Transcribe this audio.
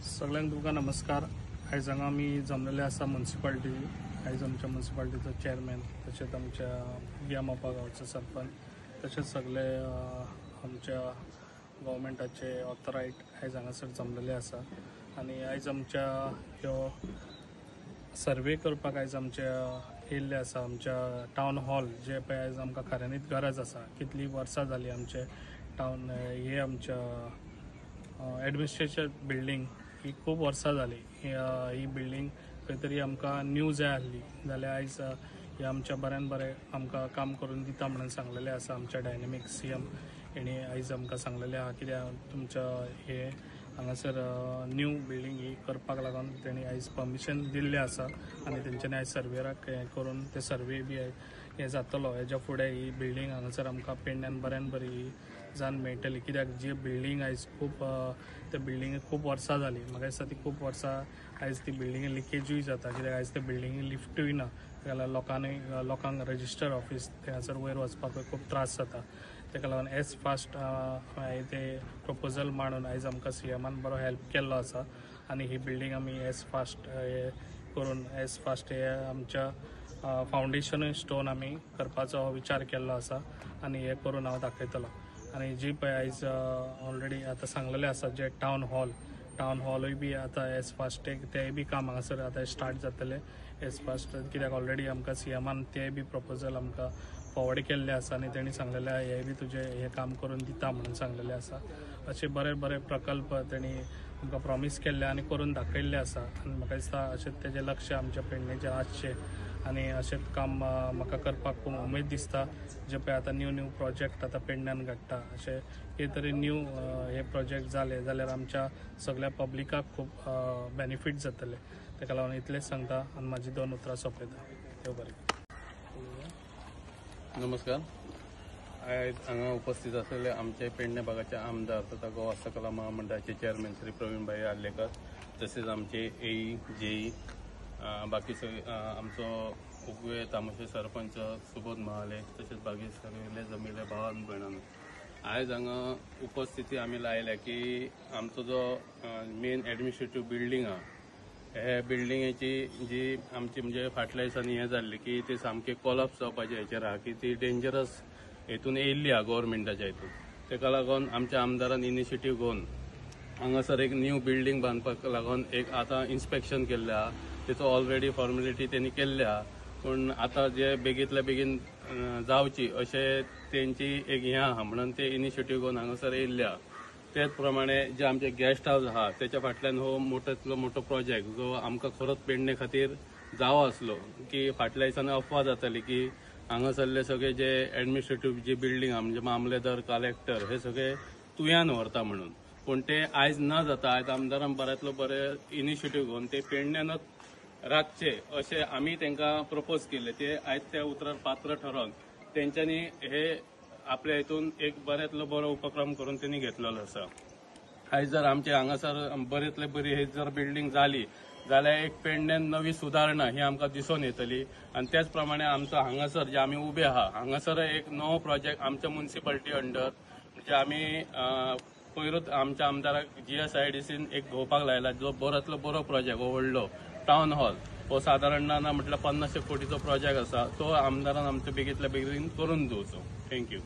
सगळ्यांक तुमकां नमस्कार। आयज हांगा आमी जमलेले आसा म्युनिसिपालिटी। आयज आमच्या म्युनिसिपालिटीचो चेअरमॅन, तशेंच आमच्या गियामापा गांवचो सरपंच, तशेंच सगळे आमच्या गव्हर्मेंटाचे ऑथरायट आयज हांगासर जमलेले आसा। आनी आयज आमच्या ह्यो सर्वे करपाक आयज आमच्या येयल्ले आसा। आमच्या टावन हॉल जे पळय आयज आमकां खऱ्यांनीच गरज आसा। कितली वर्सां जाली आमचे टावन हे आमच्या एडमिनिस्ट्रेशन बिल्डींग ही खूब वर्सां जाली। ही बिल्डींग खंय तरी आमकां न्यू जाय आसली जाल्यार आयज हे आमच्या बऱ्यान बरें आमकां काम करून दिता म्हणून सांगलेलें आसा। आमच्या डायनेमीक सीएम हेणी आयज आमकां सांगलेलें आहा कित्याक तुमच्या हे हांगासर न्यू बिल्डींग ही करपाक लागून तेणी आयज परमिशन दिल्लें आसा। आनी तेंच्यांनी आयज सर्वेराक हें करून ते सर्वे बी हें जातलो। हेज्या फुडें ही बिल्डींग हांगासर आमकां पेडण्यान बऱ्यान बरी जावन मेळटली। कित्याक जी बिल्डींग आयज खूब त्या बिल्डींगेक खूब वर्सां जाली। म्हाका दिसता ती खूब वर्सां आयज ती बिल्डींगे लिकेजूय जाता। कित्याक आयज त्या बिल्डींगे लिफ्टूय ना, ताका लागून लोकांक रजिस्टर ऑफिस थंयसर वयर वचपाक खूब त्रास जाता। ताका लागून एज फास्ट ते प्रपोजल मांडून आयज आमकां सीएमान बरो हेल्प केल्लो आसा। आनी ही बिल्डींग आमी एज फास्ट करून एज फास्ट हे आमच्या फावंडेशनूय स्टोन आमी करपाचो विचार केल्लो आसा। आनी हे करून हांव दाखयतलो। आनी जी पळय आयज ऑलरेडी आतां सांगलेलें आसा जे टावन हॉलूय बी आतां एज फास्ट तेय बी काम हांगासर आतां स्टार्ट जातलें एज फास्ट। कित्याक ऑलरेडी आमकां सीएमान ते बी प्रपोजल आमकां फॉरवर्ड केल्ले आसा आनी तेणी सांगलेलें हे बी तुजें हें काम करून दिता म्हणून सांगलेलें आसा। अशे बरे बरे प्रकल्प तेणी आमकां प्रॉमीस केल्ले आनी करून दाखयल्ले आसा। आनी म्हाका दिसता अशेंच तेजें लक्ष आमच्या पेडणेचेर आसचें आनी अशेंच काम म्हाका करपाक खूब उमेद दिसता। जे पळय आतां न्यू प्रोजेक्ट आतां पेडण्यान घडटा अशे कितें तरी न्यू हे प्रोजेक्ट जाले जाल्यार आमच्या सगळ्या पब्लिकाक खूब बेनिफीट जातले। ताका लागून इतलेंच सांगता आनी म्हाजी 2 उतरां सोंपयता। देव बरें। नमस्कार। आयज हांगा उपस्थित आसलेले आमचे पेडणे भागाचे आमदार तथा गोवा हस्तकला महामंडळाचे चेअरमॅन श्री प्रवीणभाई आर्लेकर, तसेच आमचे एई जेई बाकी आमचो उगवे तामोशे सरपंच सुबोध महाले, तसेच बाकी सगळे जमिल्ले भावान भयणान आयज हांगा उपस्थिती आमी लायल्या की आमचो जो मेन एडमिनिस्ट्रेटिव्ह बिल्डींग आहा हे बिल्डिंगेची जी आमची म्हणजे फाटल्या दिसांनी हें जाल्ली की ती सामकी कोलॅप्स जावपाच्या हेचेर आहा की ती डेंजरस हेतून येयल्ली आहा गव्हर्मेंटाच्या हेतून। ताका लागून आमच्या आमदारान इनिशिएटीव घेवन हांगासर एक न्यू बिल्डींग बांदपाक लागून एक आतां इन्स्पेक्शन केल्लें आहा। तेचो ऑलरेडी फॉर्मेलिटी तेणी केल्ली आहा, पूण आतां जे बेगींतल्या बेगीन जावची अशें तेंची एक हें आहा म्हणून ते इनिशिएटीव घेवन हांगासर येयल्ले आहा। तेच प्रमाणे जे आमचे गेस्ट हाऊस आहा तेच्या फाटल्यान हो मोठो प्रोजेक्ट जो आमकां खरोच पेडणे खातीर जावो आसलो की फाटल्या दिसांनी अफवा जाताली की हांगासरले सगळे जे एडमिनिस्ट्रेटिव्ह जी बिल्डींग आहा म्हणजे मामलेदार कलेक्टर हे सगळे तुयान व्हरता म्हणून, पूण ते आयज न जाता आयज आमदारान बऱ्यांतलो बरें इनिशिएटीव घेवन ते पेडण्यानच राखचे अशें आमी तांकां प्रपोज केले। ते आयज त्या उतरार पात्र ठरोवन तेंच्यांनी हे आपल्या हितून एक बऱ्यांतलो बरो उपक्रम करून त्यांनी घेतलेलो आसा। आयज जर आमचे हांगासर बरेंतले बरी ही जर बिल्डींग जाली जाल्यार एक पेडण्यान नवी सुदारणा ही आमकां दिसून येतली। आनी त्याच प्रमाणे आमचो हांगासर जे आमी उबे आहा हांगासर एक नवो प्रोजेक्ट आमच्या म्युनिसिपालिटी अंडर म्हणजे आमी पयरूच आमच्या आमदाराक GSIDCन एक घेवपाक लायला जो बरोतलो बरो प्रोजेक्ट हो व्हडलो टावन हॉल हो सादारण ना म्हटल्यार 50 कोटीचो प्रोजेक्ट आसा तो आमदारान आमच्या बेगींतल्या बेगीन करून दिवचो। थँक्यू।